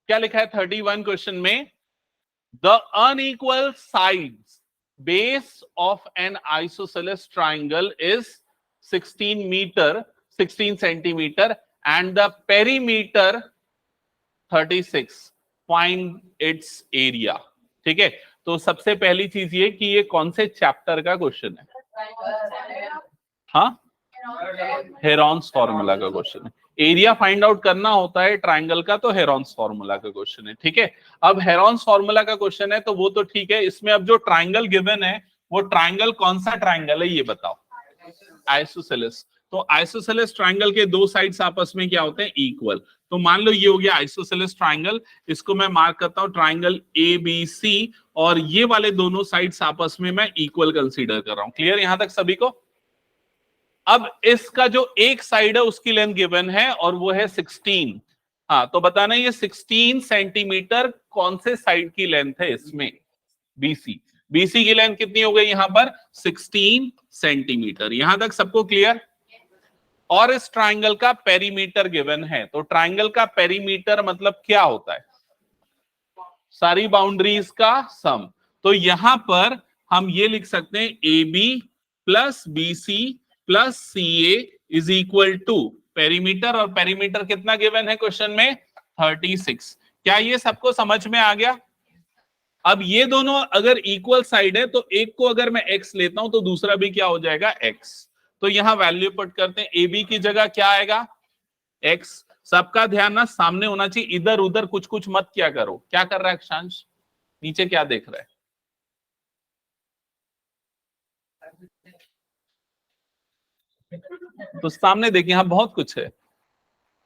क्या लिखा है 31 क्वेश्चन में? The unequal sides base of N isosceles triangle is 16 centimetre and the perimeter 36. Find its area. ठीक है, तो सबसे पहली चीज ये कि ये कौन से चैप्टर का क्वेश्चन है? हाँ, हेरॉन्स फॉर्मूला का क्वेश्चन है. एरिया फाइंड आउट करना होता है ट्राइंगल का, तो हेरॉन्स फॉर्मूला का क्वेश्चन है. ठीक है, अब हेरॉन्स फॉर्मूला का क्वेश्चन है तो वो तो ठीक है. इसमें अब जो ट्राइंगल गिवन है वो ट्राइंगल कौन सा ट्राइंगल है ये बताओ? आइसोसेलेस. तो आइसोसेलेस ट्राइंगल के दो साइड्स आपस में क्या होते हैं? इक्वल. तो मान लो ये हो गया आइसोसेलेस ट्राइंगल. इसको मैं मार्क करता हूं ट्राइंगल ABC, और ये वाले दोनों साइड्स आपस में मैं इक्वल कंसीडर कर रहा हूं. क्लियर यहां तक सभी को? अब इसका जो एक साइड है उसकी लेंथ गिवन है और वो है 16. हाँ, तो बताना ये 16 सेंटीमीटर कौन से साइड की लेंथ है इसमें? BC. BC की लेंथ कितनी हो गई यहां पर? 16 सेंटीमीटर. यहां तक सबको क्लियर? और इस ट्राइंगल का पेरीमीटर गिवन है. तो ट्राइंगल का पेरीमीटर मतलब क्या होता है? सारी बाउंड्रीज का सम. तो यहां पर हम ये लिख सकते हैं AB plus BC plus CA is equal to perimeter. और पेरीमीटर कितना गिवन है क्वेश्चन में? 36. क्या ये सबको समझ में आ गया? अब ये दोनों अगर इक्वल साइड है तो एक को अगर मैं x लेता हूं तो दूसरा भी क्या हो जाएगा? x. तो यहां वैल्यू पुट करते हैं. AB की जगह क्या आएगा? x. सबका ध्यान ना सामने होना चाहिए, इधर उधर कुछ कुछ मत क्या करो. क्या कर रहा है अक्षांश? नीचे क्या देख रहा है? तो सामने देखिए, यहां बहुत कुछ है.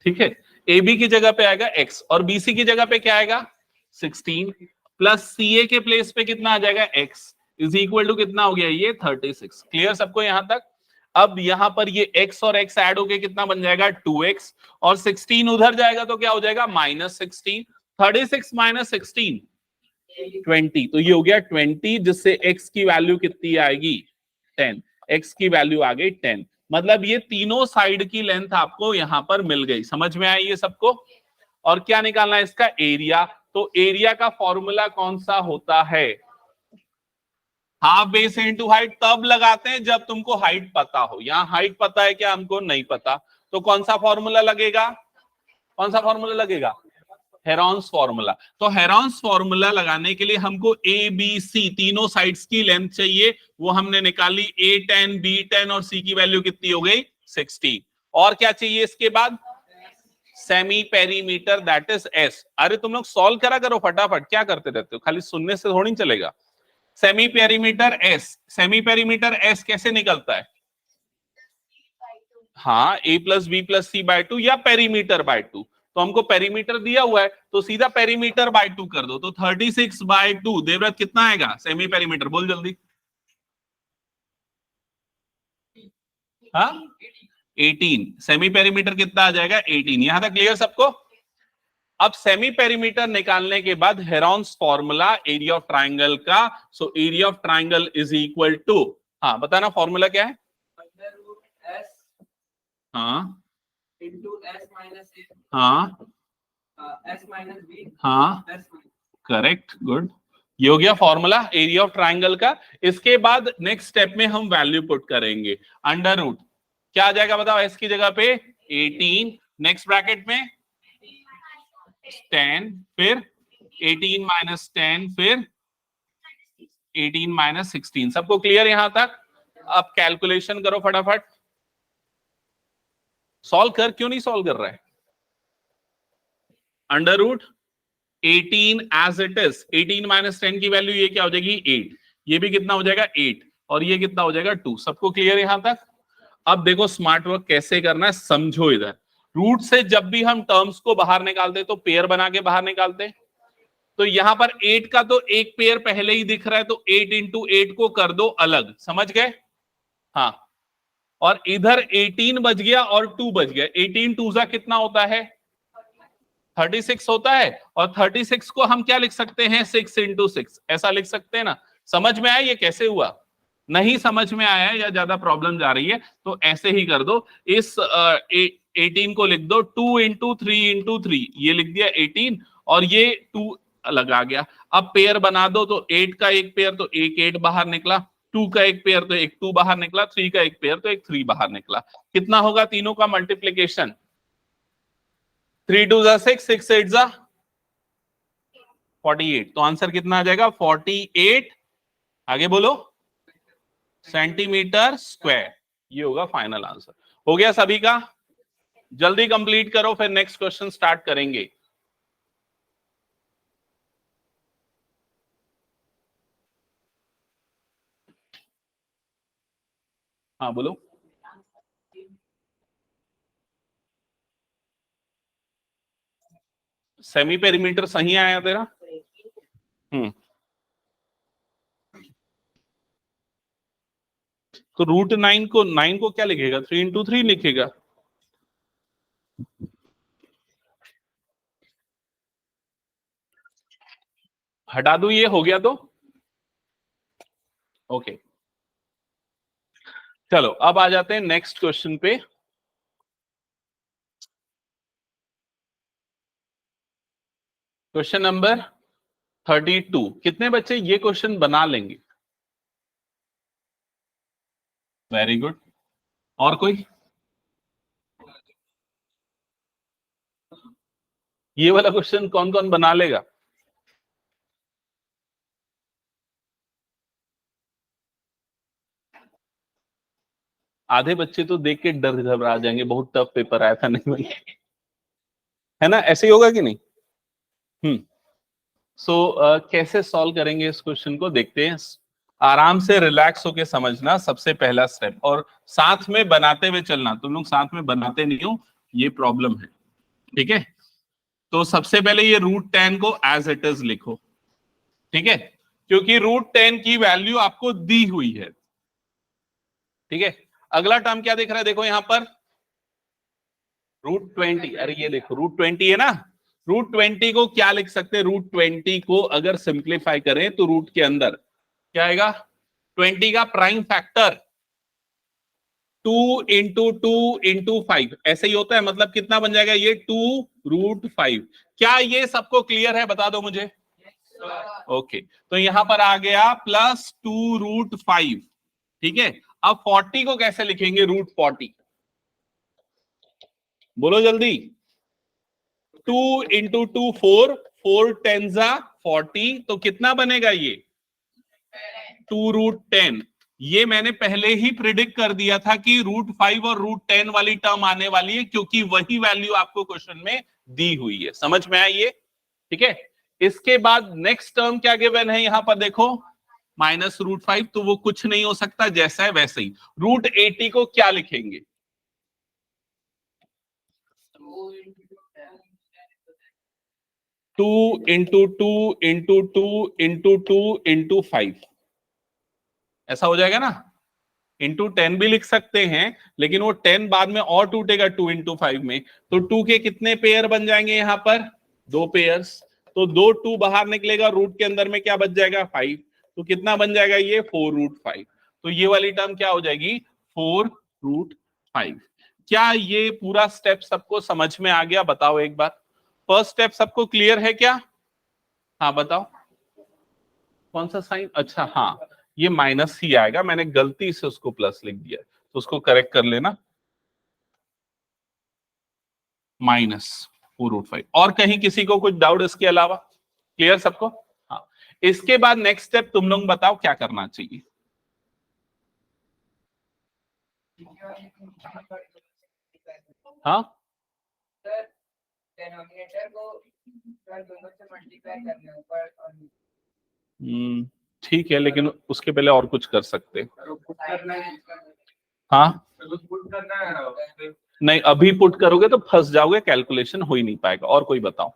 ठीक है, AB की जगह पे आएगा x और BC की जगह पे क्या आएगा? 16 प्लस CA के प्लेस पे कितना आ जाएगा? x इज इक्वल टू कितना हो गया? ये 36. क्लियर सबको यहां तक? अब यहां पर ये x और x ऐड होके कितना बन जाएगा? 2x. और 16 उधर जाएगा तो क्या हो जाएगा? -16. 36 माइनस 16 20. तो ये हो गया 20, जिससे x की वैल्यू कितनी आएगी? 10. x की वैल्यू आ गई 10. मतलब ये तीनों साइड की लेंथ आपको यहां पर मिल गई. समझ में आई ये सबको? और क्या निकालना है इसका? एरिया. तो एरिया का फॉर्मूला कौन सा होता है? हाफ बेस इनटू हाइट तब लगाते हैं जब तुमको हाइट पता हो. यहां हाइट पता है क्या? हमको नहीं पता. तो कौन सा फॉर्मूला लगेगा? कौन सा फॉर्मूला लगेगा? Heron's formula. तो हेरॉन्स फॉर्मूला लगाने के लिए हमको ABC तीनों साइड्स की लेंथ चाहिए. वो हमने निकाली. A10 B10 और C की वैल्यू कितनी हो गई? 16. और क्या चाहिए इसके बाद? Semi perimeter, that is S. अरे तुम लोग सॉल्व करा करो फटाफट. क्या करते रहते हो? खाली सुनने से थोड़ी चलेगा. Semi perimeter S. Semi perimeter S कैसे निकलता है? हाँ, A plus B plus C by 2 या पेरीमीटर बाय 2. तो हमको पेरीमीटर दिया हुआ है तो सीधा पेरीमीटर बाय 2 कर दो. तो 36 बाय 2 देवव्रत कितना आएगा? सेमी पेरीमीटर बोल जल्दी. हाँ, 18. सेमी पेरीमीटर कितना आ जाएगा? 18. यहां तक क्लियर सबको? अब सेमी पेरीमीटर निकालने के बाद Heron's formula area of triangle का. So area of triangle is equal to, हाँ बताना फॉर्मूला क्या है? हाँ हाँ हाँ, करेक्ट, गुड. ये हो गया फॉर्मूला एरिया ऑफ ट्राइंगल का. इसके बाद नेक्स्ट स्टेप में हम वैल्यू पुट करेंगे. अंडर रूट क्या आ जाएगा बताओ? एस की जगह पे 18, नेक्स्ट ब्रैकेट में 10, फिर 18 माइनस 10, फिर 18 माइनस 16. सबको क्लियर यहां तक? अब कैलकुलेशन करो फटाफट. सॉल्व कर. क्यों नहीं सॉल्व कर रहा है? Under root 18 as it is. 18 minus 10 की वैल्यू ये क्या हो जाएगी? 8. ये भी कितना हो जाएगा? 8. और ये कितना हो जाएगा? 2. सबको क्लियर यहां तक? अब देखो स्मार्ट वर्क कैसे करना है, समझो. इधर रूट से जब भी हम टर्म्स को बाहर निकालते तो पेयर बना के बाहर निकालते. तो यहां पर 8 का तो एक पेयर पहले ही दिख रहा है तो 8 इंटू 8 को कर दो अलग. समझ गए? हाँ. और इधर 18 बच गया और 2 बच गया. 18 2 कितना होता है? 36 होता है. और 36 को हम क्या लिख सकते हैं? 6 इंटू 6. ऐसा लिख सकते हैं ना. समझ में आया ये कैसे हुआ? नहीं समझ में आया या ज्यादा प्रॉब्लम जा रही है तो ऐसे ही कर दो. इस 18 को लिख दो 2 इंटू 3 इंटू 3. ये लिख दिया 18. और ये 2 अलग आ गया। अब पेयर बना दो तो 8 का एक पेयर तो एक 8 बाहर निकला, 2 का एक पेयर तो एक 2 बाहर निकला, 3 का एक पेयर तो एक 3 बाहर निकला। कितना होगा तीनों का मल्टीप्लीकेशन? 3 2 जा 6, 6 8 जा 48। तो आंसर कितना आ जाएगा? 48, आगे बोलो, सेंटीमीटर स्क्वायर। ये होगा फाइनल आंसर। हो गया सभी का? जल्दी कंप्लीट करो, फिर नेक्स्ट क्वेश्चन स्टार्ट करेंगे। हाँ बोलो। सेमी पेरीमीटर सही आया तेरा? हम्म। तो रूट 9 को क्या लिखेगा? 3 इंटू 3 लिखेगा। हटा दू, ये हो गया तो ओके। चलो अब आ जाते हैं नेक्स्ट क्वेश्चन पे। Question number 32। कितने बच्चे ये क्वेश्चन बना लेंगे? Very good. और कोई? ये वाला क्वेश्चन कौन कौन बना लेगा? आधे बच्चे तो देख के डर घबरा जाएंगे, बहुत टफ पेपर आया था, नहीं भाई, है ना? ऐसे ही होगा कि नहीं? हम्म। सो कैसे सॉल्व करेंगे इस क्वेश्चन को, देखते हैं। आराम से रिलैक्स होके समझना, सबसे पहला स्टेप, और साथ में बनाते हुए चलना। तुम लोग साथ में बनाते नहीं हो, ये प्रॉब्लम है, ठीक है? तो सबसे पहले ये √10 को एज इट इज लिखो, ठीक है? क्योंकि √10 की वैल्यू आपको दी हुई है, ठीक है? अगला टर्म क्या दिख रहा है? देखो यहां पर √20। अरे ये देखो √20 है ना, √20 को क्या लिख सकते हैं? √20 को अगर सिंप्लीफाई करें तो रूट के अंदर क्या आएगा? 20 का प्राइम फैक्टर 2 इंटू 2 इंटू 5, ऐसे ही होता है। मतलब कितना बन जाएगा ये? 2√5। क्या ये सबको क्लियर है? बता दो मुझे। ओके, तो यहां पर आ गया +2√5, ठीक है? अब 40 को कैसे लिखेंगे? √40, बोलो जल्दी। 2 इंटू 2 4, 4 10 जा 40, तो कितना बनेगा ये? 2√10। ये मैंने पहले ही प्रिडिक्ट कर दिया था कि √5 और √10 वाली टर्म आने वाली है, क्योंकि वही वैल्यू आपको क्वेश्चन में दी हुई है। समझ में आई ये? ठीक है। इसके बाद नेक्स्ट टर्म क्या गिवन है यहां पर देखो, -√5, तो वो कुछ नहीं हो सकता, जैसा है वैसे ही। √80 को क्या लिखेंगे? 2 इंटू 2 इंटू 2 इंटू 2 इंटू 5, ऐसा हो जाएगा ना? इंटू 10 भी लिख सकते हैं, लेकिन वो 10 बाद में और टूटेगा 2 इंटू 5 में। तो 2 के कितने पेयर बन जाएंगे यहां पर? 2 पेयर्स। तो 2 2 बाहर निकलेगा, रूट के अंदर में क्या बच जाएगा? 5। तो कितना बन जाएगा ये? 4√5। तो ये वाली टर्म क्या हो जाएगी? 4√5। क्या ये पूरा स्टेप सबको समझ में आ गया? बताओ एक बार। फर्स्ट स्टेप सबको क्लियर है क्या? हाँ बताओ। कौन सा साइन? अच्छा हाँ, ये माइनस ही आएगा, मैंने गलती से उसको प्लस लिख दिया, तो उसको करेक्ट कर लेना। -4√5। और कहीं किसी को कुछ डाउट इसके अलावा? क्लियर सबको? हाँ। इसके बाद नेक्स्ट स्टेप तुम लोग बताओ क्या करना चाहिए। हाँ, ठीक है, लेकिन उसके पहले और कुछ कर सकते हैं। हाँ, नहीं अभी पुट करोगे तो फंस जाओगे, कैलकुलेशन हो ही नहीं पाएगा। और कोई बताओ,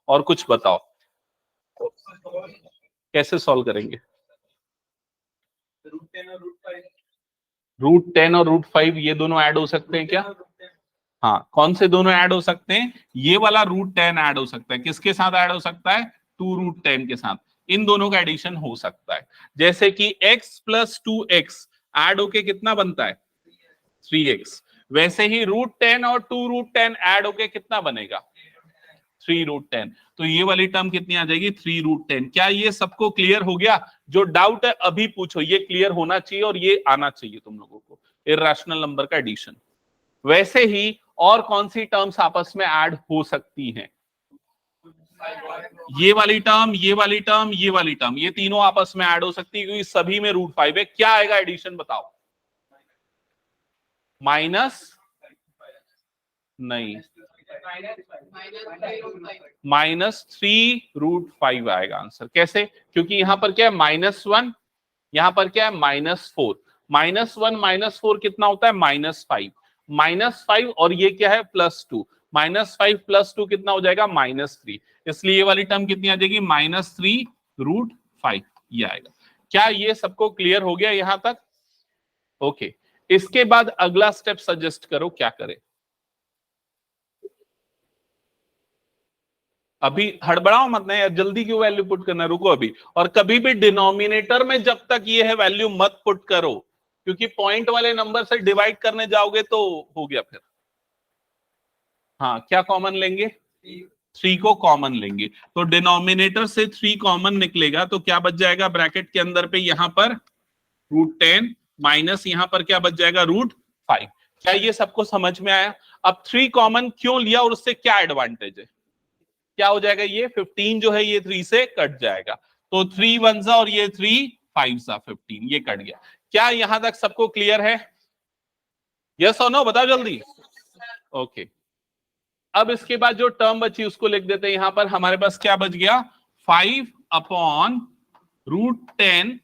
और कुछ बताओ, कैसे सॉल्व करेंगे? √10 और √5 ये दोनों ऐड हो सकते हैं क्या? हाँ, कौन से दोनों ऐड हो सकते हैं? ये वाला √10 ऐड हो सकता है। किसके साथ ऐड हो सकता है? 2√10 के साथ। इन दोनों का एडिशन हो सकता है। जैसे कि x + 2x ऐड होके कितना बनता है? 3x। वैसे ही √10 और 2√10 ऐड होके कितना बनेगा? 3√10। तो ये वाली टर्म कितनी आ जाएगी 3√10। क्या ये सबको क्लियर हो गया? जो डाउट है अभी पूछो, ये क्लियर होना चाहिए और ये आना चाहिए तुम लोगों को, इर्रेशनल नंबर का एडिशन। वैसे ही और कौन सी टर्म्स आपस में ऐड हो सकती हैं? ये वाली टर्म, ये वाली टर्म, ये वाली टर्म, ये तीनों आपस में ऐड हो सकती है क्योंकि सभी में √5 है। क्या आएगा एडिशन बताओ? माइनस नहीं, -3√5 आएगा आंसर। कैसे? क्योंकि यहां पर क्या है -1, यहां पर क्या है -4। -1 -4 कितना होता है? -5। -5 और ये क्या है? +2। -5 +2 कितना हो जाएगा? -3। इसलिए ये वाली टर्म कितनी आ जाएगी? -3√5 ये आएगा। क्या ये सबको क्लियर हो गया यहां तक? ओके, इसके बाद अगला स्टेप सजेस्ट करो क्या करें। अभी हड़बड़ाओ मत ना यार, जल्दी क्यों वैल्यू पुट करना, रुको अभी। और कभी भी डिनोमिनेटर में जब तक ये है वैल्यू मत पुट करो, क्योंकि पॉइंट वाले नंबर से डिवाइड करने जाओगे तो हो गया फिर। हाँ, क्या कॉमन लेंगे? 3 को कॉमन लेंगे, तो डिनोमिनेटर से 3 कॉमन निकलेगा तो क्या बच जाएगा ब्रैकेट के अंदर पे? यहां पर √10 माइनस यहां पर क्या बच जाएगा? √5। क्या ये सबको समझ में आया? अब 3 कॉमन क्यों लिया और उससे क्या एडवांटेज है? क्या हो जाएगा? ये 15 जो है ये 3 से कट जाएगा, तो 3 1 सा और ये 3 5 सा 15, ये कट गया। क्या यहां तक सबको क्लियर है? यस और नो बताओ जल्दी। ओके, अब इसके बाद जो टर्म बची उसको लिख देते हैं। यहां पर हमारे पास क्या बच गया? 5/√10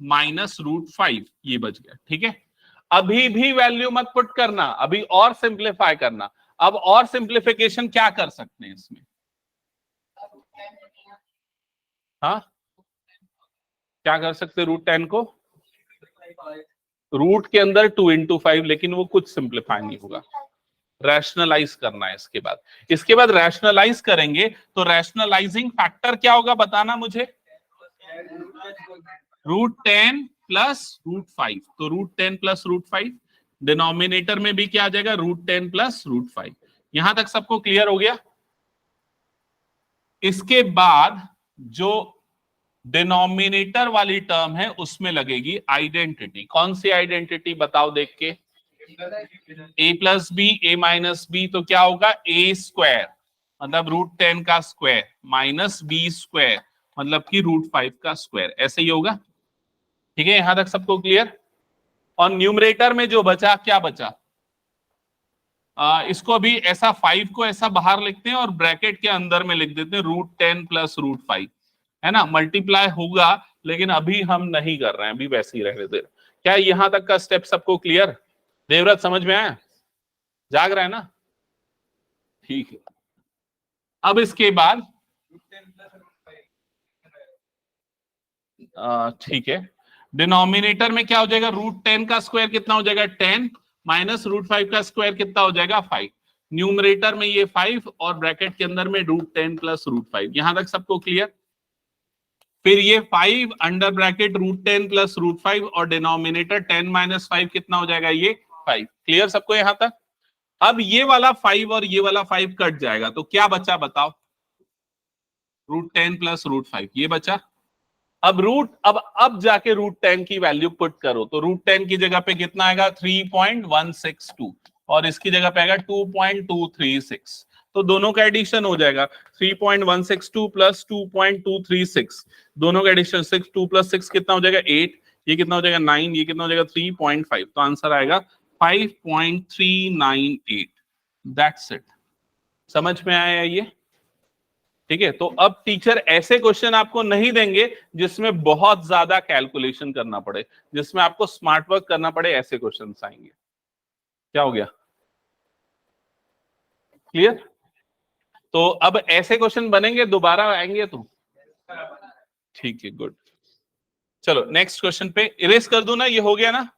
माइनस √5 ये बच गया। ठीक है, अभी भी वैल्यू मत पुट करना, अभी और सिंप्लीफाई करना। अब और सिंप्लीफिकेशन क्या कर सकते हैं इसमें? हाँ, क्या कर सकते? √10 को रूट के अंदर 2 × 5, लेकिन वो कुछ सिंप्लीफाई नहीं होगा, रैशनलाइज करना है। इसके बाद रैशनलाइज करेंगे तो रैशनलाइजिंग फैक्टर क्या होगा बताना मुझे? √10 प्लस √5। तो √10 प्लस √5, डिनोमिनेटर में भी क्या आ जाएगा? √10 प्लस √5। यहां तक सबको क्लियर हो गया? इसके बाद जो डिनोमिनेटर वाली टर्म है उसमें लगेगी आइडेंटिटी। कौन सी आइडेंटिटी बताओ देख के? a plus B, a minus B, तो क्या होगा? a² मतलब √10 का स्क्वायर माइनस b² मतलब कि √5 का स्क्वायर, ऐसे ही होगा। ठीक है, यहां तक सबको क्लियर? और न्यूमरेटर में जो बचा, क्या बचा? इसको भी ऐसा 5 को ऐसा बाहर लिखते हैं और ब्रैकेट के अंदर में लिख देते हैं √10 प्लस √5, है ना, मल्टीप्लाई होगा। लेकिन अभी हम नहीं कर रहे हैं, अभी वैसे ही रहने दे। क्या यहां तक का स्टेप सबको क्लियर? देवव्रत समझ में आया? जाग रहा है ना? ठीक है, अब इसके बाद ठीक है, डिनोमिनेटर में क्या हो जाएगा? √10 का स्क्वायर कितना हो जाएगा? 10 माइनस √5 का स्क्वायर कितना हो जाएगा? 5। न्यूमरेटर में ये 5 और ब्रैकेट के अंदर में √10 प्लस √5। यहां तक सबको क्लियर? फिर ये 5 अंडर ब्रैकेट √10 प्लस √5 और डिनोमिनेटर 10 माइनस 5 कितना हो जाएगा? ये 5। क्लियर सबको यहां तक? अब ये वाला 5 और ये वाला 5 कट जाएगा तो क्या बचा बताओ? √10 प्लस √5 ये बचा। अब जाके √10 की वैल्यू पुट करो तो √10 की जगह पे कितना आएगा? 3.162 और इसकी जगह पे आएगा 2.236। तो दोनों का एडिशन हो जाएगा 3.162 प्लस 2.236, दोनों का एडिशन 6, 2 + 6 कितना हो जाएगा? 8, ये कितना हो जाएगा? 9, ये कितना हो जाएगा? 3.5। तो आंसर आएगा 5.398। That's it. समझ में आया ये? ठीक है, तो अब टीचर ऐसे क्वेश्चन आपको नहीं देंगे जिसमें बहुत ज्यादा कैलकुलेशन करना पड़े, जिसमें आपको स्मार्ट वर्क करना पड़े, ऐसे क्वेश्चन आएंगे। क्या हो गया? क्लियर? तो अब ऐसे क्वेश्चन बनेंगे, दोबारा आएंगे तो ठीक है, गुड। चलो नेक्स्ट क्वेश्चन पे इरेज कर दो ना, ये हो गया ना?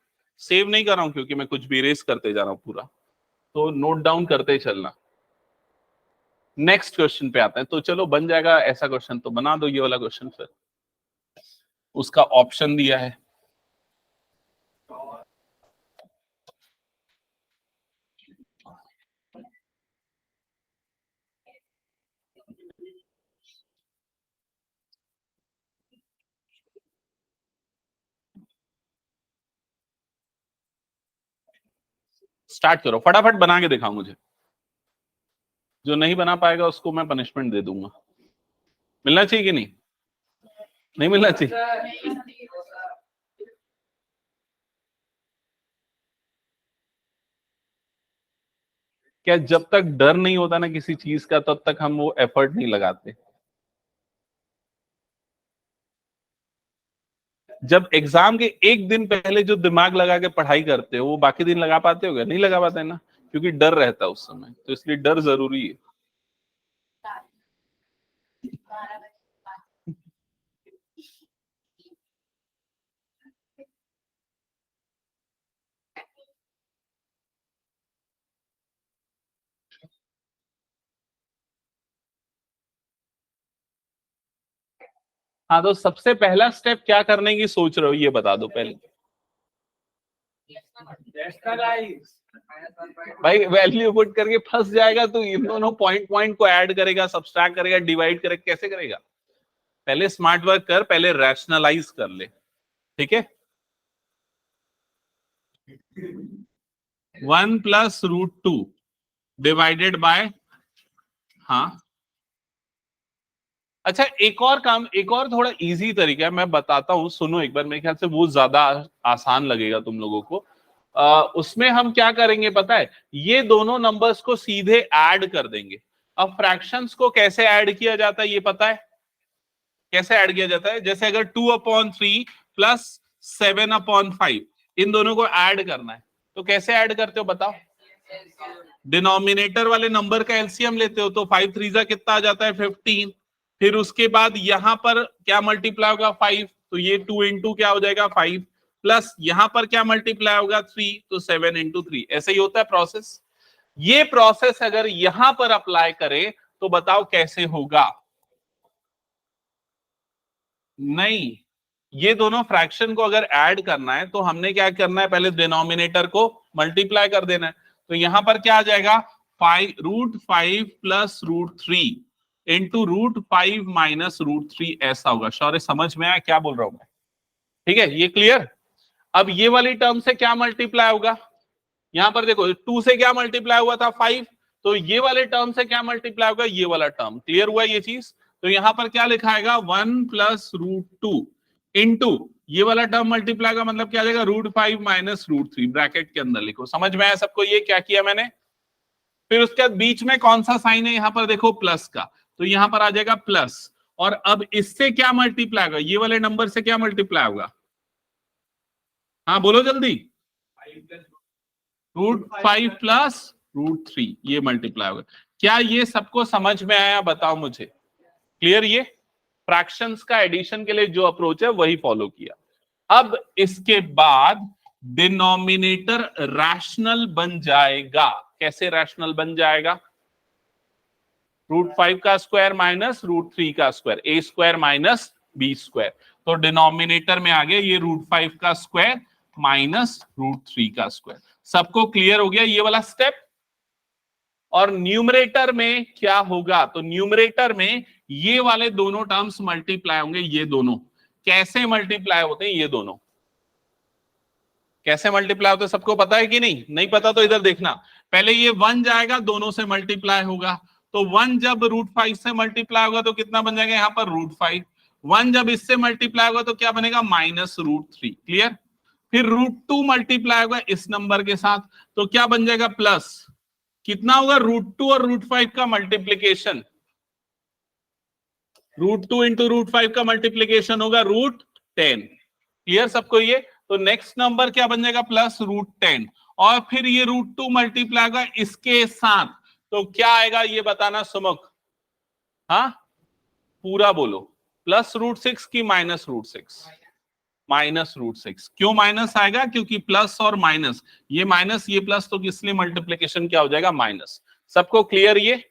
सेव नहीं कर रहा हूं क्योंकि मैं कुछ भी इरेज करते जा रहा हूं पूरा, तो नोट डाउन करते ही चलना। नेक्स्ट क्वेश्चन पे आते हैं, तो चलो बन जाएगा ऐसा क्वेश्चन तो बना दो ये वाला क्वेश्चन, फिर उसका ऑप्शन दिया है। स्टार्ट करो, फटाफट बना के दिखाओ मुझे। जो नहीं बना पाएगा उसको मैं पनिशमेंट दे दूंगा। मिलना चाहिए कि नहीं? नहीं मिलना चाहिए। क्या जब तक डर नहीं होता ना किसी चीज का तब तक हम वो एफर्ट नहीं लगाते। जब एग्जाम के एक दिन पहले जो दिमाग लगा के पढ़ाई करते हो वो बाकी दिन लगा पाते हो क्या? नहीं लगा पाते ना, क्योंकि डर रहता है उस समय, तो इसलिए डर जरूरी है। हाँ, तो सबसे पहला स्टेप क्या करने की सोच रहे हो ये बता दो पहले। भाई वैल्यू पुट करके फंस जाएगा तो इन दोनों पॉइंट पॉइंट को ऐड करेगा, सब्सट्रैक्ट करेगा, डिवाइड करेगा, कैसे करेगा? पहले स्मार्ट वर्क कर, पहले रैशनलाइज कर ले, ठीक है। 1 प्लस रूट 2 डिवाइडेड बाय, हाँ अच्छा एक और काम, एक और थोड़ा इजी तरीका है, मैं बताता हूं, सुनो एक बार, मेरे ख्याल से वो ज्यादा आसान लगेगा तुम लोगों को। उसमें हम क्या करेंगे पता है, ये दोनों नंबर्स को सीधे ऐड कर देंगे। अब फ्रैक्शंस को कैसे ऐड किया जाता है ये पता है? कैसे ऐड किया जाता है? जैसे अगर 2/3 प्लस 7/5 इन दोनों को ऐड करना है तो कैसे ऐड करते हो बताओ? डिनोमिनेटर वाले नंबर का एलसीएम लेते हो, तो 5 3 जा कितना आ जाता है? 15। फिर उसके बाद यहां पर क्या मल्टीप्लाई होगा? 5, तो ये 2 इंटू क्या हो जाएगा? 5, प्लस यहां पर क्या मल्टीप्लाई होगा? 3, तो 7 इंटू 3। ऐसे ही होता है प्रोसेस। ये प्रोसेस अगर यहां पर अप्लाई करें तो बताओ कैसे होगा? नहीं, ये दोनों फ्रैक्शन को अगर ऐड करना है तो हमने क्या करना है, पहले डिनोमिनेटर को मल्टीप्लाई कर देना है। तो यहां पर क्या आ जाएगा? √5 प्लस √3 इंटू √5 माइनस √3, ऐसा होगा। शौर्य समझ में आया क्या बोल रहा हूं मैं? ठीक है, ये क्लियर? अब ये वाली टर्म से क्या मल्टीप्लाई होगा? यहां पर देखो 2 से क्या मल्टीप्लाई हुआ था? 5, तो ये वाले टर्म से क्या मल्टीप्लाई होगा? ये वाला टर्म। क्लियर हुआ ये चीज? तो यहां पर क्या लिखा आएगा? 1 प्लस √2 इंटू ये वाला टर्म मल्टीप्लाई का मतलब क्या आ जाएगा? √5 माइनस √3 ब्रैकेट के अंदर लिखो। समझ में आया सबको ये क्या किया मैंने? फिर उसके बाद बीच में कौन सा साइन है? यहां पर देखो प्लस का, तो यहां पर आ जाएगा प्लस। और अब इससे क्या मल्टीप्लाई होगा? ये वाले नंबर से क्या मल्टीप्लाई होगा? हाँ बोलो जल्दी। √5 प्लस √3 ये मल्टीप्लाई होगा। क्या ये सबको समझ में आया? बताओ मुझे। क्लियर? ये फ्रैक्शंस का एडिशन के लिए जो अप्रोच है वही फॉलो किया। अब इसके बाद डिनोमिनेटर रैशनल बन जाएगा। कैसे रैशनल बन जाएगा? √5 का स्क्वायर माइनस √3 का स्क्वायर, ए स्क्वायर माइनस बी स्क्वायर। तो डिनोमिनेटर में आ गया ये √5 का स्क्वायर माइनस √3 का स्क्वायर। सबको क्लियर हो गया ये वाला स्टेप? और न्यूमरेटर में क्या होगा? तो न्यूमरेटर में ये वाले दोनों टर्म्स मल्टीप्लाई होंगे। ये दोनों कैसे मल्टीप्लाई होते हैं? ये दोनों कैसे मल्टीप्लाई होते हैं सबको पता है कि नहीं? नहीं पता तो इधर देखना। पहले ये 1 जाएगा, दोनों से मल्टीप्लाई होगा, तो 1 जब √5 से मल्टीप्लाई होगा तो कितना बन जाएगा? यहाँ पर √5। 1 जब इससे मल्टीप्लाई होगा तो क्या बनेगा? माइनस √3। क्लियर? फिर √2 मल्टीप्लाई होगा इस नंबर के साथ, तो क्या बन जाएगा? प्लस। कितना होगा? √2 और √5 का मल्टीप्लीकेशन। √2 इंटू √5 का मल्टीप्लीकेशन होगा √10। क्लियर सबको ये? तो नेक्स्ट नंबर क्या बन जाएगा? प्लस √10। और फिर ये √2 मल्टीप्लाई होगा इसके साथ, तो क्या आएगा ये बताना सुमुख? हाँ पूरा बोलो। प्लस √6 की माइनस √6? माइनस √6। क्यों माइनस आएगा? क्योंकि प्लस और माइनस, ये माइनस ये प्लस, तो इसलिए मल्टीप्लीकेशन क्या हो जाएगा? माइनस। सबको क्लियर ये?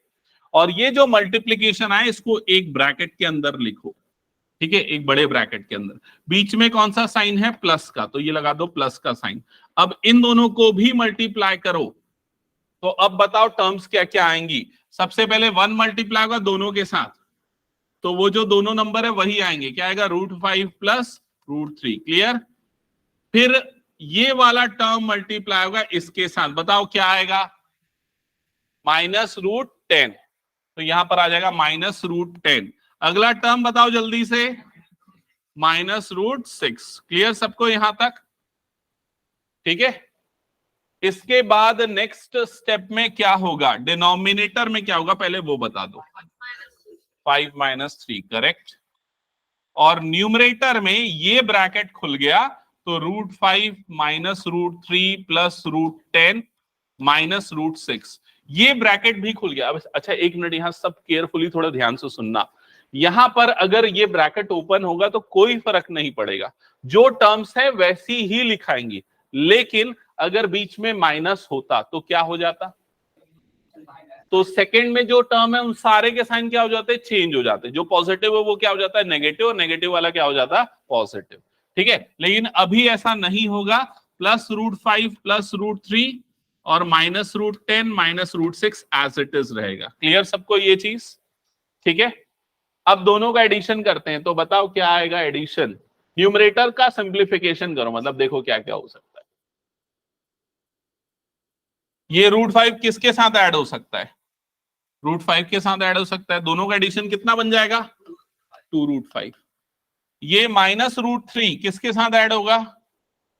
और ये जो मल्टीप्लीकेशन आए इसको एक ब्रैकेट के अंदर लिखो, ठीक है, एक बड़े ब्रैकेट के अंदर। बीच में कौन सा साइन है? प्लस का, तो ये लगा दो प्लस का साइन। अब इन दोनों को भी मल्टीप्लाई करो, तो अब बताओ टर्म्स क्या क्या आएंगी? सबसे पहले 1 मल्टीप्लाई होगा दोनों के साथ, तो वो जो दोनों नंबर है वही आएंगे, क्या आएगा, √5 प्लस √3। क्लियर? फिर ये वाला टर्म मल्टीप्लाई होगा इसके साथ, बताओ क्या आएगा, -√10। तो यहां पर आ जाएगा -√10। अगला टर्म बताओ जल्दी से, -√6। क्लियर सबको यहां तक? ठीक है। इसके बाद नेक्स्ट स्टेप में क्या होगा, डिनोमिनेटर में क्या होगा पहले वो बता दो। 5 - 3 करेक्ट। और न्यूमरेटर में ये ब्रैकेट खुल गया, तो √5 -√3 प्लस √10 -√6, ये ब्रैकेट भी खुल गया। अब अच्छा एक मिनट, यहां सब केयरफुली थोड़ा ध्यान से सुनना। यहां पर अगर ये ब्रैकेट ओपन होगा तो कोई फर्क नहीं पड़ेगा, जो टर्म्स है वैसी ही लिखाएंगी, लेकिन अगर बीच में माइनस होता तो क्या हो जाता, तो सेकंड में जो टर्म है उन सारे के साइन क्या हो जाते हैं, चेंज हो जाते हैं। जो पॉजिटिव है वो क्या हो जाता है, नेगेटिव, और नेगेटिव वाला क्या हो जाता है, पॉजिटिव। ठीक है, लेकिन अभी ऐसा नहीं होगा। +√5 प्लस √3 और -√10 -√6 एज इट इज रहेगा। क्लियर सबको ये चीज? ठीक है। अब दोनों का एडिशन करते हैं, तो बताओ क्या आएगा एडिशन। न्यूमरेटर का सिंप्लीफिकेशन करो, मतलब देखो क्या क्या हो सकता है। ये √5 किसके साथ ऐड हो सकता है, √5 के साथ ऐड हो सकता है। दोनों का एडिशन कितना बन जाएगा, 2√5। ये -√3 किसके साथ ऐड होगा,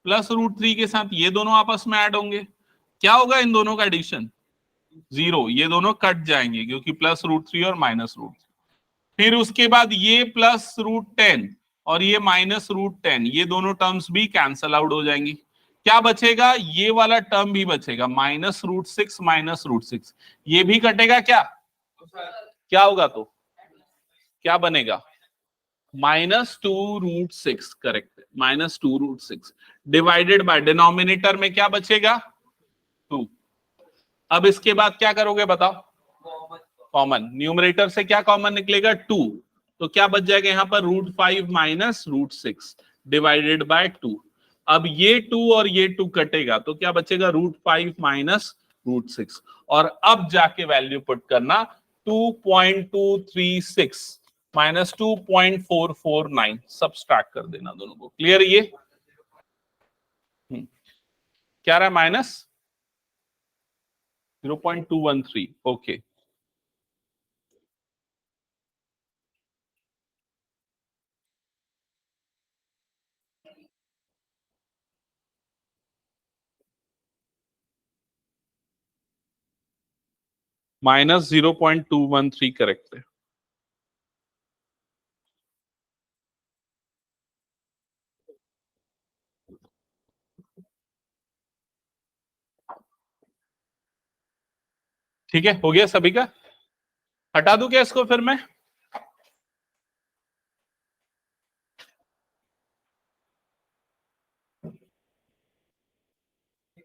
+√3 के साथ। ये दोनों आपस में ऐड होंगे, क्या होगा इन दोनों का एडिशन, 0। ये दोनों कट जाएंगे क्योंकि +√3 और -√3। फिर उसके बाद ये +√10 और ये -√10, ये दोनों टर्म्स भी कैंसल आउट हो जाएंगी। क्या बचेगा, ये वाला टर्म भी बचेगा, -√6 -√6, ये भी कटेगा। क्या होगा, तो क्या बनेगा, -2√6। करेक्ट, -2√6 डिवाइडेड बाय डिनोमिनेटर में क्या बचेगा, 2। अब इसके बाद क्या करोगे बताओ, कॉमन, न्यूमरेटर से क्या कॉमन निकलेगा, 2। तो क्या बच जाएगा यहाँ पर, √5 -√6 डिवाइडेड बाय 2। अब ये 2 और ये 2 कटेगा, तो क्या बचेगा, √5 -√6। और अब जाके वैल्यू पुट करना, 2.236 -2.449, सब्सट्रैक्ट कर देना दोनों को। क्लियर ये? क्या रहा, -0.213। ओके, -0.213 करेक्ट है। ठीक है, हो गया सभी का? हटा दूं क्या इसको फिर मैं?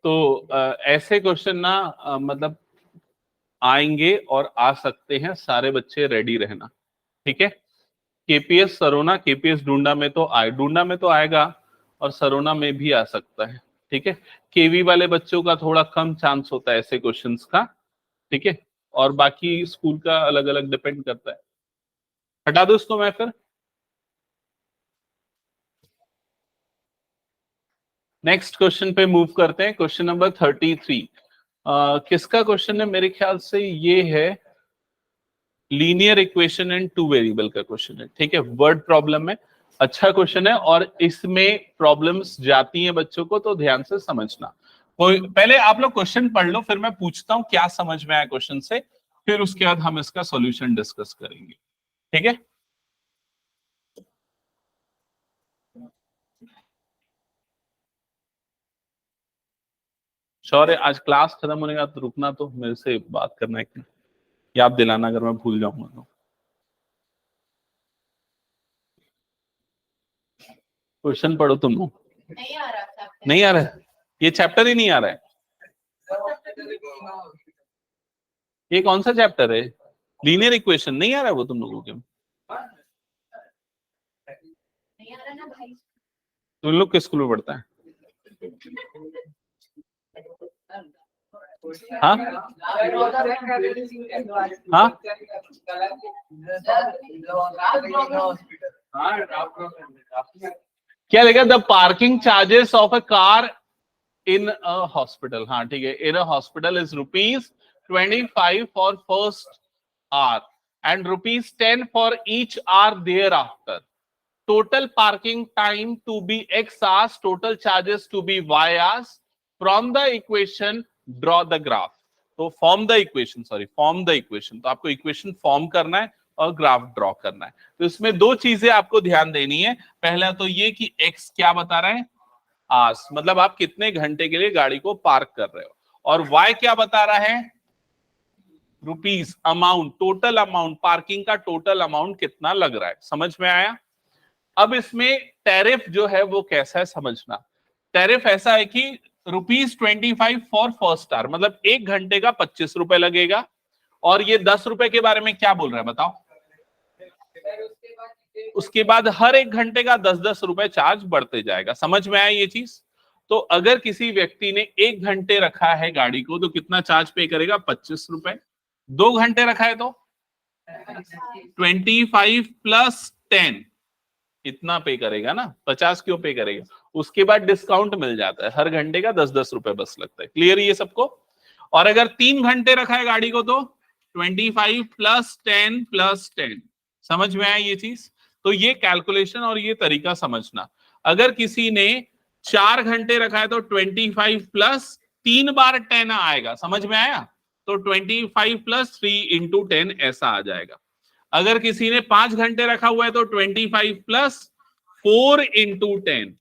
तो ऐसे क्वेश्चन ना मतलब आएंगे और आ सकते हैं, सारे बच्चे रेडी रहना। ठीक है, केपीएस सरोना, केपीएस डूंडा में तो डूंडा में तो आएगा, और सरोना में भी आ सकता है। ठीक है, केवी वाले बच्चों का थोड़ा कम चांस होता है ऐसे क्वेश्चंस का। ठीक है, और बाकी स्कूल का अलग अलग डिपेंड करता है। हटा दो इसको मैं फिर। नेक्स्ट क्वेश्चन पे मूव करते हैं, क्वेश्चन नंबर 33। किसका क्वेश्चन है, मेरे ख्याल से ये है लीनियर इक्वेशन एंड 2 वेरिएबल का क्वेश्चन है। ठीक है, वर्ड प्रॉब्लम है, अच्छा क्वेश्चन है, और इसमें प्रॉब्लम्स जाती हैं बच्चों को, तो ध्यान से समझना। कोई पहले आप लोग क्वेश्चन पढ़ लो, फिर मैं पूछता हूँ क्या समझ में आया क्वेश्चन से, फिर उसके बाद हम इसका सॉल्यूशन डिस्कस करेंगे। ठीक है, शौर्य आज क्लास खत्म होने का तो रुकना, तो मेरे से बात करना है, याद दिलाना अगर मैं भूल जाऊंगा तो। क्वेश्चन पढ़ो तुम लोग। नहीं आ रहा, नहीं आ रहा है? ये चैप्टर ही नहीं आ रहा है? ये कौन सा चैप्टर है, लीनियर इक्वेशन नहीं आ रहा है वो तुम लोगों के? तुम लोग किस स्कूल में पढ़ता है? हाँ हाँ क्या लिखा? The parking charges of a car in a hospital. हाँ ठीक है, in a hospital is ₹25 for first hour and ₹10 for each hour thereafter. Total parking time to be X hours, total charges to be Y hours. From the equation, draw the graph. तो form the equation, form the equation. तो आपको equation form करना है और graph draw करना है। तो इसमें दो चीजें आपको ध्यान देनी है। पहला तो ये कि x क्या बता रहा है, आवर्स, मतलब आप कितने घंटे के लिए गाड़ी को पार्क कर रहे हो, और y क्या बता रहा है, rupees, amount, total amount, parking का टोटल अमाउंट कितना लग रहा है। समझ में आया? अब इसमें टैरिफ जो है वो कैसा है समझना। टैरिफ ऐसा है कि ₹25 फॉर फर्स्ट आवर, मतलब 1 घंटे का 25 रुपए लगेगा। और ये 10 रुपए के बारे में क्या बोल रहा है बताओ? उसके बाद हर 1 घंटे का 10-10 रुपए चार्ज बढ़ते जाएगा। समझ में आया ये चीज? तो अगर किसी व्यक्ति ने 1 घंटे रखा है गाड़ी को तो कितना चार्ज पे करेगा? 25 रुपए। 2 घंटे रखा है तो 25 प्लस 10 इतना पे करेगा ना, 50 क्यों पे करेगा? उसके बाद डिस्काउंट मिल जाता है, हर घंटे का 10-10 रुपए बस लगता है। क्लियर ये सबको? और अगर 3 घंटे रखा है गाड़ी को तो 25 प्लस 10 प्लस 10। समझ में आया ये चीज? तो ये कैलकुलेशन और ये तरीका समझना। अगर किसी ने 4 घंटे रखा है तो 25 प्लस 3 बार 10 आएगा। समझ में आया? तो 25 प्लस 3 इंटू 10 ऐसा आ जाएगा। अगर किसी ने 5 घंटे रखा हुआ है तो 25 प्लस 4 इंटू 10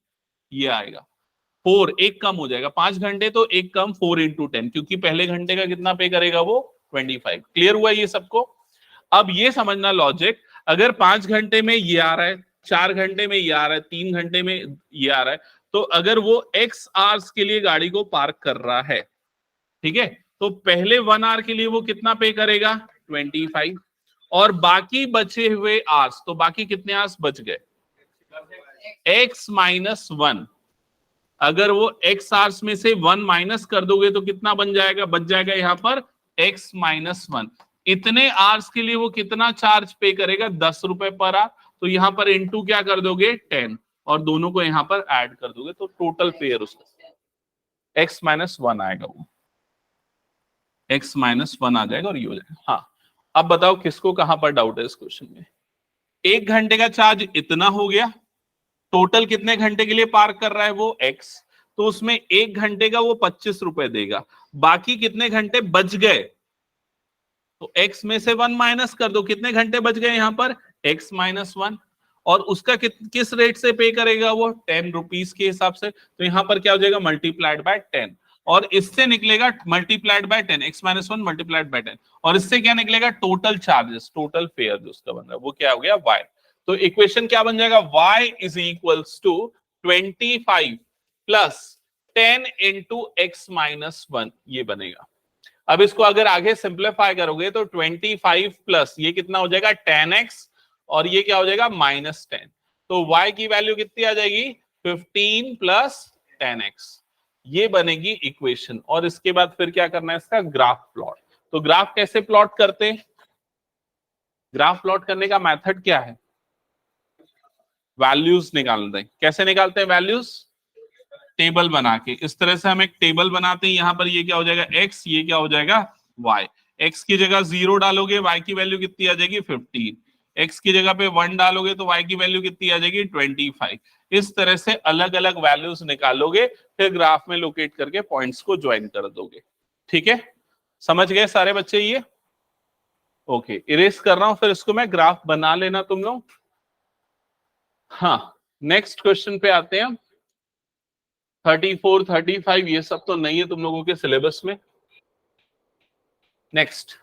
ये आएगा। 4 एक कम हो जाएगा, 5 घंटे तो एक कम, 4 इंटू 10, क्योंकि पहले घंटे का कितना पे करेगा वो? 25। क्लियर हुआ ये सबको? अब ये समझना लॉजिक, अगर 5 घंटे में ये आ रहा है, 4 घंटे में ये आ रहा है, 3 घंटे में ये आ रहा है, तो अगर वो x आवर्स के लिए गाड़ी को पार्क कर रहा है, ठीक है, तो पहले 1 आवर के लिए वो कितना पे करेगा? 25। और बाकी बचे हुए आवर्स, तो बाकी कितने आवर्स बच गए? x-1। अगर वो x आवर्स में से 1 माइनस कर दोगे तो कितना बन जाएगा? बच जाएगा यहाँ पर x-1। इतने आवर्स के लिए वो कितना चार्ज पे करेगा? 10 रुपए पर आवर। तो यहाँ पर इंटू क्या कर दोगे? 10, और दोनों को यहाँ पर ऐड कर दोगे तो टोटल फेयर उसका x-1 आएगा, वो x-1 आ जाएगा और ये हो जाएगा। हाँ, अब बताओ किसको कहां पर डाउट है इस क्वेश्चन में? 1 घंटे का चार्ज इतना हो गया, टोटल कितने घंटे के लिए पार्क कर रहा है वो? x। तो उसमें 1 घंटे का वो 25 रुपए देगा। बाकी कितने घंटे बच गए? तो x में से 1 माइनस कर दो, कितने घंटे बच गए यहाँ पर? x-1। और उसका किस रेट से पे करेगा वो? 10 रुपीज के हिसाब से। तो यहाँ पर क्या हो जाएगा? Multiplied by 10। और इससे निकलेगा multiplied by 10, x-1 multiplied by 10। और इससे क्या निकलेगा? टोटल चार्जेस, टोटल फेयर जो उसका बन रहा है वो क्या हो गया? y। तो इक्वेशन क्या बन जाएगा? y is equals to 25 plus 10 into x-1, ये बनेगा। अब इसको अगर आगे सिंप्लीफाई करोगे तो 25 प्लस ये कितना हो जाएगा? 10x, और ये क्या हो जाएगा? -10। तो y की वैल्यू कितनी आ जाएगी? 15 प्लस 10x। ये बनेगी इक्वेशन। और इसके बाद फिर क्या करना है? इसका ग्राफ प्लॉट। तो ग्राफ कैसे प्लॉट करते हैं? ग्राफ प्लॉट करने का मेथड क्या है? वैल्यूज निकालते हैं। कैसे निकालते हैं वैल्यूज? टेबल बना के। इस तरह से हम एक टेबल बनाते हैं। यहाँ पर ये क्या हो जाएगा? x, ये क्या हो जाएगा? y। x की जगह 0 डालोगे, y की वैल्यू कितनी आ जाएगी? 15। x की जगह पे 1 डालोगे तो y की वैल्यू कितनी आ जाएगी? 25। इस तरह से अलग अलग वैल्यूज निकालोगे, फिर ग्राफ में लोकेट करके पॉइंट्स को ज्वाइन कर दोगे। ठीक है, समझ गए सारे बच्चे ये? ओके, इरेज कर रहा हूं, फिर इसको मैं ग्राफ बना लेना तुम लोग। हाँ, नेक्स्ट क्वेश्चन पे आते हैं। 34, 35 ये सब तो नहीं है तुम लोगों के सिलेबस में। नेक्स्ट,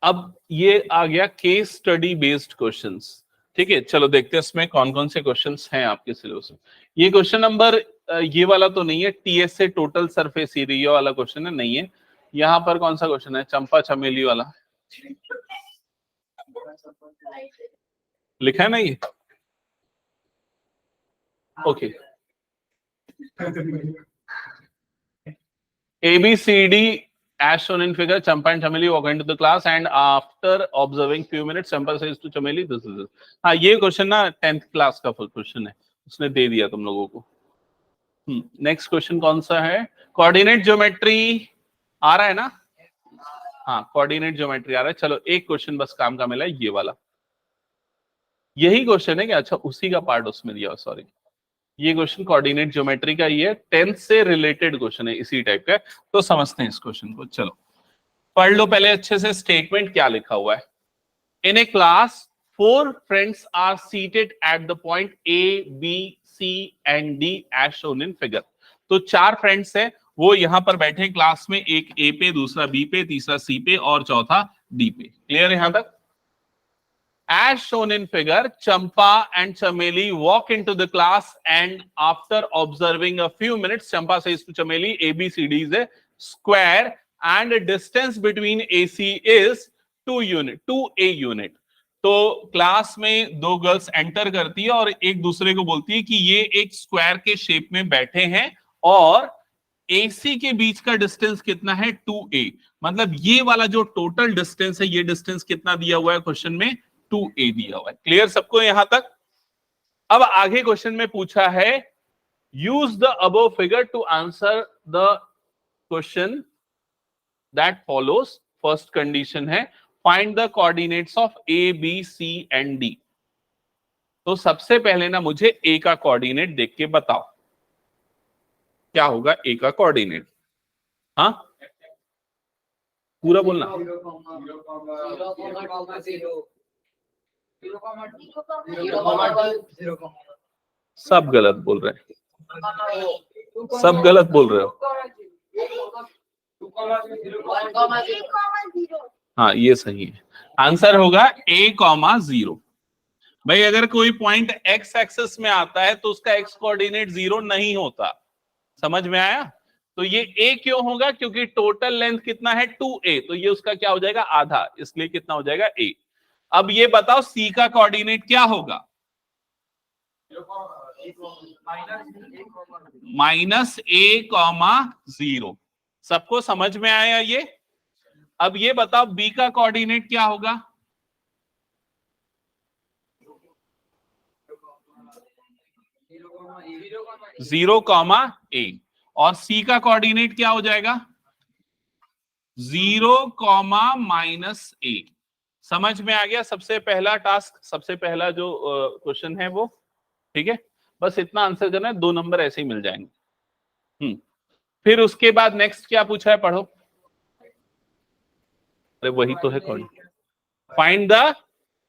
अब ये आ गया केस स्टडी बेस्ड क्वेश्चंस। ठीक है, चलो देखते हैं इसमें कौन कौन से क्वेश्चंस हैं आपके सिलेबस में। ये क्वेश्चन नंबर, ये वाला तो नहीं है, टीएसए टोटल सरफेस एरिया वाला क्वेश्चन है, नहीं है। यहाँ पर कौन सा क्वेश्चन है? चंपा चमेली वाला लिखा है ना ये? Okay, ABCD as shown in figure. Champa and Chameli walk into the class and after observing few minutes, Champa says to Chameli, "This is it." हाँ, ये क्वेश्चन ना 10th क्लास का क्वेश्चन है, उसने दे दिया तुम लोगों को। नेक्स्ट क्वेश्चन कौन सा है? कोऑर्डिनेट ज्योमेट्री आ रहा है ना? हाँ, कोऑर्डिनेट ज्योमेट्री आ रहा है। चलो एक क्वेश्चन बस काम का मिला है, ये वाला। यही क्वेश्चन है क्या? अच्छा, उसी का पार्ट उसमें दिया, सॉरी। ये क्वेश्चन कोऑर्डिनेट ज्योमेट्री का ही है, 10th से रिलेटेड क्वेश्चन है, इसी टाइप का। तो समझते हैं इस क्वेश्चन को। चलो पढ़ लो पहले अच्छे से स्टेटमेंट क्या लिखा हुआ है। In a class 4 friends are seated at the point A, B, C and D as shown in figure। तो 4 फ्रेंड्स हैं, वो यहां पर बैठे क्लास में, एक A पे, दूसरा B पे, तीसरा C पे और चौथा D पे। क्लियर है यहां तक? As shown in figure, Champa and Chameli walk into the class and after observing a few minutes, Champa says to Chameli, ABCD is a square and the distance between AC is 2A unit। तो class में दो girls enter करती है और एक दूसरे को बोलती है कि ये एक स्क्वायर के शेप में बैठे हैं और AC के बीच का डिस्टेंस कितना है? 2A। मतलब ये वाला जो टोटल डिस्टेंस है, ये डिस्टेंस कितना दिया हुआ है क्वेश्चन में? 2A दिया हुआ है। क्लियर सबको यहां तक? अब आगे क्वेश्चन में पूछा है, use the above figure to answer the question that follows. First condition है find the coordinates of A, B, C and D। तो सबसे पहले ना मुझे A का कोऑर्डिनेट देख के बताओ, क्या होगा A का कोऑर्डिनेट? हाँ, पूरा बोलना। सब गलत बोल रहे हैं, सब गलत बोल रहे हो। हाँ, ये सही है। आंसर होगा A,0। भाई अगर कोई पॉइंट x एक्सिस में आता है तो उसका x कोऑर्डिनेट 0 नहीं होता। समझ में आया? तो ये A क्यों होगा? क्योंकि टोटल लेंथ कितना है? 2A, तो ये उसका क्या हो जाएगा? आधा, इसलिए कितना हो जाएगा? A। अब ये बताओ C का कोऑर्डिनेट क्या होगा? -A,0। सबको समझ में आया ये? अब ये बताओ B का कोऑर्डिनेट क्या होगा? 0,A। और C का कोऑर्डिनेट क्या हो जाएगा? 0,-A। समझ में आ गया? सबसे पहला टास्क, सबसे पहला जो क्वेश्चन है वो, ठीक है? बस इतना आंसर करना है, 2 नंबर ऐसे ही मिल जाएंगे। फिर उसके बाद नेक्स्ट क्या पूछा है, पढ़ो। अरे वही तो है, कौन? Find the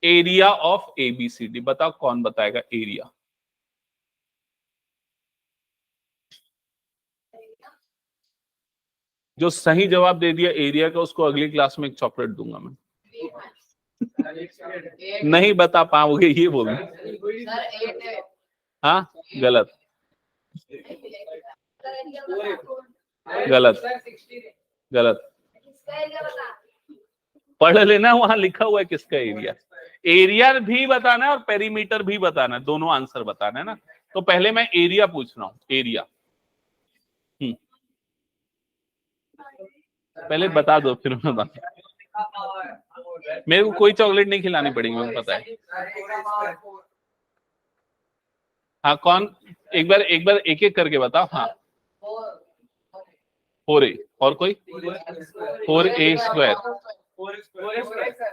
area of ABCD। बताओ कौन बताएगा एरिया? जो सही जवाब दे दिया एरिया का, उसको अगली क्लास में एक चॉकलेट दूंगा मैं। नहीं बता पाओगे ये बोलो। हाँ, गलत, गलत, गलत। पढ़ लेना, वहां लिखा हुआ है किसका एरिया। एरिया भी बताना है और पेरीमीटर भी बताना है, दोनों आंसर बताना है ना। तो पहले मैं एरिया पूछ रहा हूँ, एरिया। पहले बता दो फिर मैं बता। मेरे को कोई चॉकलेट नहीं खिलानी पड़ेगी, मुझे पता है। हाँ, कौन? एक बार एक एक करके बताओ। हाँ, 4A। और कोई? 4A square.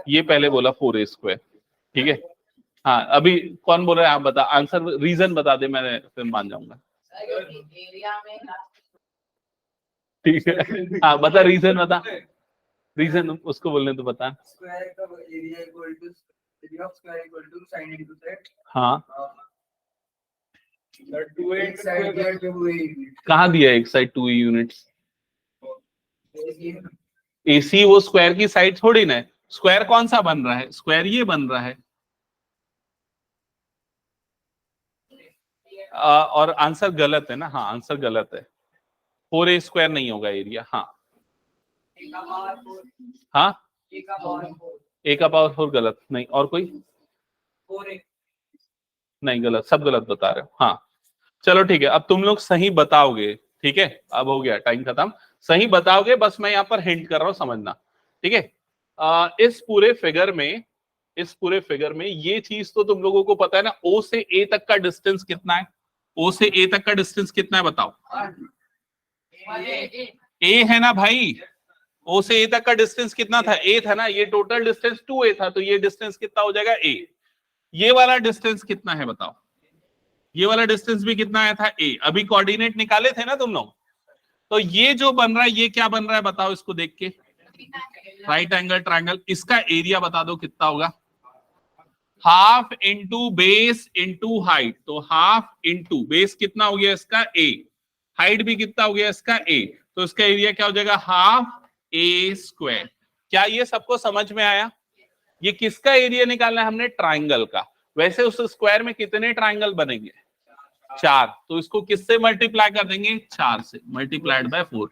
ये पहले बोला 4A स्क्वायर, ठीक है। हाँ, अभी कौन बोल रहा है? आप बता, आंसर रीजन बता दे, मैं फिर मान जाऊंगा। ठीक है, हाँ बता, रीजन बता, रीजन उसको बोलने तो बता। स्क्वायर का area equal to area of square equal to sin into set. हाँ, 2 साइड दिया 2 कहाँ दिया? एक साइड 2 यूनिट्स। AC वो स्क्वायर की साइड थोड़ी ना है। स्क्वायर कौन सा बन रहा है? स्क्वायर ये बन रहा है। और आंसर गलत है ना? हाँ, आंसर गलत है। 4A स्क्वायर नहीं होगा एरिया। हाँ, हाँ, A का पावर 4 गलत नहीं। और कोई? नहीं, गलत, सब गलत बता रहे हो। हाँ, चलो ठीक है, अब तुम लोग सही बताओगे, ठीक है। अब हो गया, टाइम खत्म। सही बताओगे, बस मैं यहाँ पर हिंट कर रहा हूं, समझना, ठीक है। इस पूरे फिगर में ये चीज तो तुम लोगों को पता है ना, ओ से ए तक का डिस्टेंस कितना है? ओ से ए तक का डिस्टेंस कितना है बताओ? ए है ना भाई, ओ से ए तक का डिस्टेंस कितना था? ए था ना, ये टोटल डिस्टेंस 2a था, तो ये डिस्टेंस कितना हो जाएगा? ए। ये वाला डिस्टेंस कितना है बताओ? ये वाला डिस्टेंस भी कितना आया था? ए। अभी कोऑर्डिनेट निकाले थे ना तुम लोग, तो ये जो बन रहा है ये क्या बन रहा है बताओ इसको देख के? Right angle triangle. इसका एरिया बता दो कितना होगा? Half into base into height, तो हाफ इंटू बेस कितना हो गया इसका? ए। हाइट भी कितना हो गया इसका? ए। तो इसका एरिया क्या हो जाएगा? हाफ ए स्क्वायर। क्या ये सबको समझ में आया? ये किसका एरिया निकालना है हमने? ट्राइंगल का। वैसे उस स्क्वायर में कितने ट्राइंगल बनेंगे? 4। तो इसको किससे मल्टीप्लाई कर देंगे? 4 से, मल्टीप्लाइड बाय 4।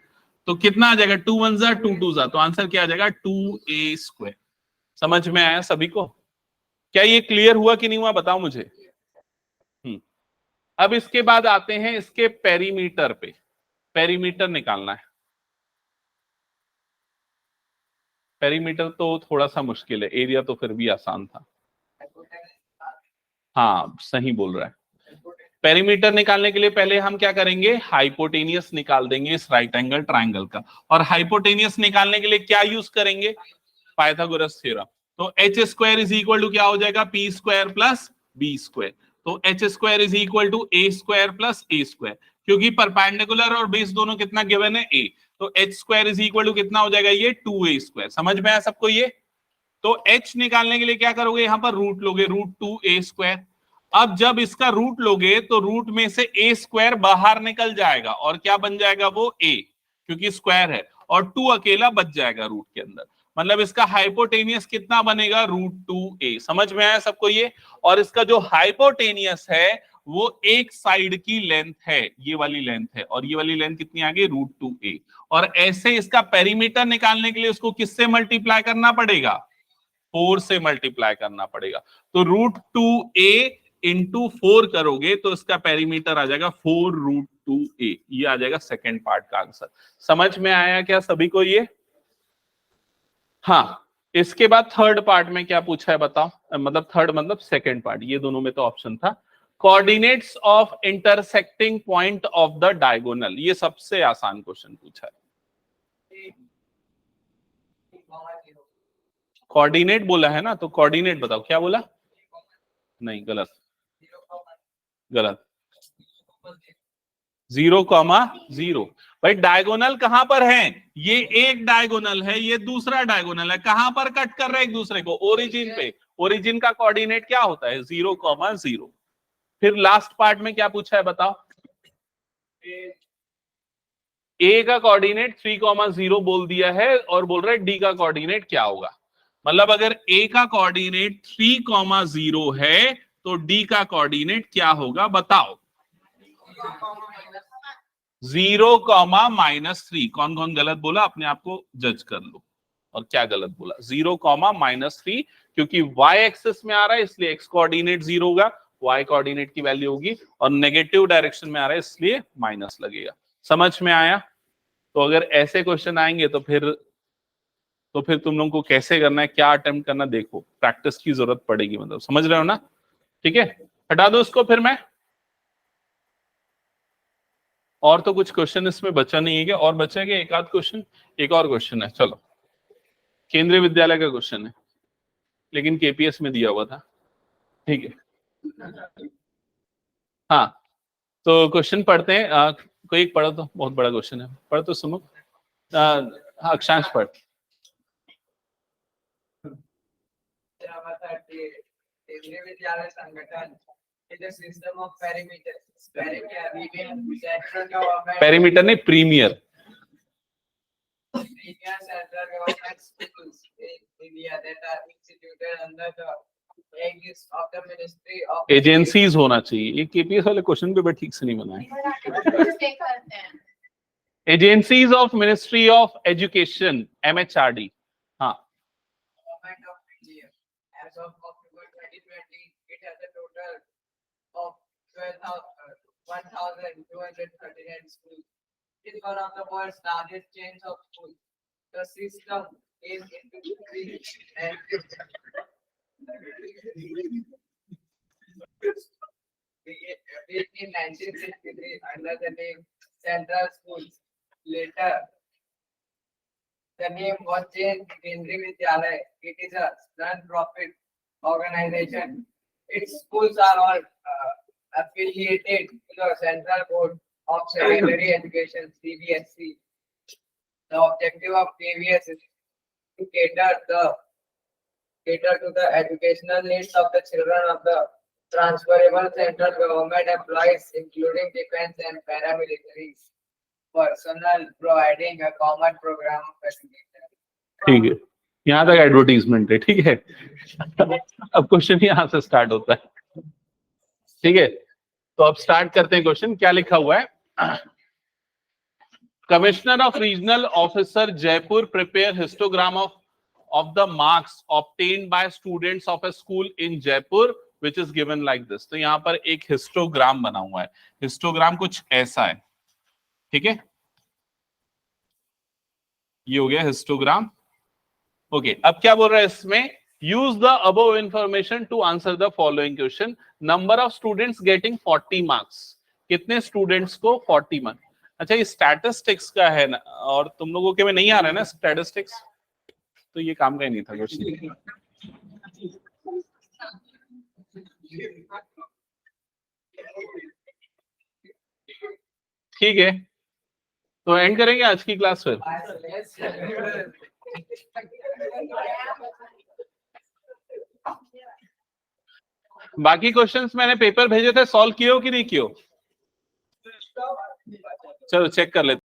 तो कितना आ जाएगा? 2 1 जा 2 2 जा, तो आंसर क्या आ जाएगा? 2a square. समझ में आया सभी को? क्या ये क्लियर हुआ कि नहीं हुआ बताओ मुझे। अब इसके बाद आते हैं इसके पेरीमीटर पे। पेरीमीटर निकालना है। पेरीमीटर तो थोड़ा सा मुश्किल है, एरिया तो फिर भी आसान था। हाँ सही बोल रहा है। पेरीमीटर निकालने के लिए पहले हम क्या करेंगे? हाइपोटेनियस निकाल देंगे इस राइट एंगल ट्राइंगल का। और हाइपोटेनियस निकालने के लिए क्या यूज करेंगे? Pythagoras theorem. तो H square is equal to क्या हो जाएगा? P square plus B square. तो H square is equal to A square plus A square, क्योंकि परपेंडिकुलर और बेस दोनों कितना गिवन है? ए। तो H square is equal to कितना हो जाएगा? ये 2a स्क्वायर। समझ में आया सबको ये? तो h निकालने के लिए क्या करोगे? यहां पर रूट लोगे, रूट 2a स्क्वायर। अब जब इसका रूट लोगे तो रूट में से a स्क्वायर बाहर निकल जाएगा और क्या बन जाएगा? वो a, क्योंकि स्क्वायर है, और 2 अकेला बच जाएगा रूट के अंदर। मतलब इसका हाइपोटेनियस कितना बनेगा? Root 2a। समझ में आया सबको ये? और इसका जो हाइपोटेनियस है वो एक साइड की लेंथ है, ये वाली लेंथ है, और ये वाली लेंथ कितनी आ गई? Root 2a। और ऐसे इसका पेरीमीटर निकालने के लिए उसको किससे मल्टीप्लाई करना पड़ेगा? 4 से मल्टीप्लाई करना पड़ेगा। तो रूट 2a इंटू 4 करोगे तो इसका पेरीमीटर आ जाएगा 4 रूट 2a। ये आ जाएगा सेकेंड पार्ट का आंसर। समझ में आया क्या सभी को ये? हाँ, इसके बाद थर्ड पार्ट में क्या पूछा है बताओ? मतलब थर्ड मतलब सेकेंड पार्ट, ये दोनों में तो ऑप्शन था। Coordinates of intersecting point of the diagonal. ये सबसे आसान क्वेश्चन पूछा है। कोऑर्डिनेट बोला है ना, तो कोऑर्डिनेट बताओ क्या बोला? नहीं, गलत, गलत। 0,0। भाई डायगोनल कहां पर है? ये एक डायगोनल है, ये दूसरा डायगोनल है। कहां पर कट कर रहे हैं एक दूसरे को? ओरिजिन पे। ओरिजिन का कोऑर्डिनेट क्या होता है? 0,0। फिर लास्ट पार्ट में क्या पूछा है बताओ? ए का कोऑर्डिनेट 3,0 बोल दिया है, और बोल रहा है डी का कोऑर्डिनेट क्या होगा। मतलब अगर ए का कोऑर्डिनेट 3,0 है तो डी का कोऑर्डिनेट क्या होगा बताओ? 0,-3। कौन कौन गलत बोला अपने आप को जज कर लो। और क्या गलत बोला? 0,-3, क्योंकि y एक्सिस में आ रहा है इसलिए x कोऑर्डिनेट 0 होगा, y कोऑर्डिनेट की वैल्यू होगी, और नेगेटिव डायरेक्शन में आ रहा है इसलिए माइनस लगेगा। समझ में आया? तो अगर ऐसे क्वेश्चन आएंगे तो फिर तुम लोगों को कैसे करना है, क्या अटेम्प्ट करना, देखो प्रैक्टिस की जरूरत पड़ेगी। मतलब समझ रहे हो ना? ठीक है, हटा दो इसको फिर मैं। और तो कुछ क्वेश्चन इसमें बचा नहीं है क्या? और बचेगा एक आध क्वेश्चन? एक और क्वेश्चन है, चलो। केंद्रीय विद्यालय का क्वेश्चन है, लेकिन केपीएस में दिया हुआ था। ठीक है, हाँ। तो क्वेश्चन पढ़ते हैं। कोई एक पढ़ो तो, बहुत बड़ा क्वेश्चन है, पढ़ तो सुनो। हाँ अक्षांश पढ़। केंद्रीय विद्यालय संगठन is a system of perimeters. Perimeter नहीं, premiere. Premier central government schools in India that are instituted under the aegis of the Ministry of agencies होना चाहिए। ये केपीएस वाले क्वेश्चन पे ठीक से नहीं बनाए। Agencies of ministry of education, MHRD। हाँ, Government of India. As of October 2020, it has a total of 1,239 schools. is one of the world's largest chains of schools. The system is increased and in 1963 under the name Central Schools. Later, the name was changed to Kendriya Vidyalaya. It is a non-profit organization. Its schools are all affiliated to the Central Board of Secondary Education (CBSE). The objective of KVS is to cater to the educational needs of the children of the transferable central government employees, including defense and paramilitary personnel, providing a common program of education. ठीक है, यहाँ तक advertisement है, ठीक है। अब question यहाँ से स्टार्ट होता है, ठीक है। तो अब स्टार्ट करते हैं क्वेश्चन। क्या लिखा हुआ है? Commissioner of Regional Officer Jaipur prepare histogram of the marks obtained by students of a school in Jaipur which is given like this। तो यहाँ पर एक हिस्टोग्राम बना हुआ है। हिस्टोग्राम कुछ ऐसा है, ठीक है। ये हो गया हिस्टोग्राम। ओके, अब क्या बोल रहा है इसमें? Use the above information to answer the following question. Number of students getting 40 marks. कितने स्टूडेंट्स को 40 मार्क्स? अच्छा, ये स्टैटिस्टिक्स का है ना, और तुम लोगों के में नहीं आ रहा है ना स्टैटिस्टिक्स, तो ये काम का ही नहीं था क्वेश्चन। ठीक है, तो एंड करेंगे आज की क्लास फिर। बाकी क्वेश्चंस मैंने पेपर भेजे थे, सॉल्व किए हो कि नहीं किए हो? चलो चेक कर लेते।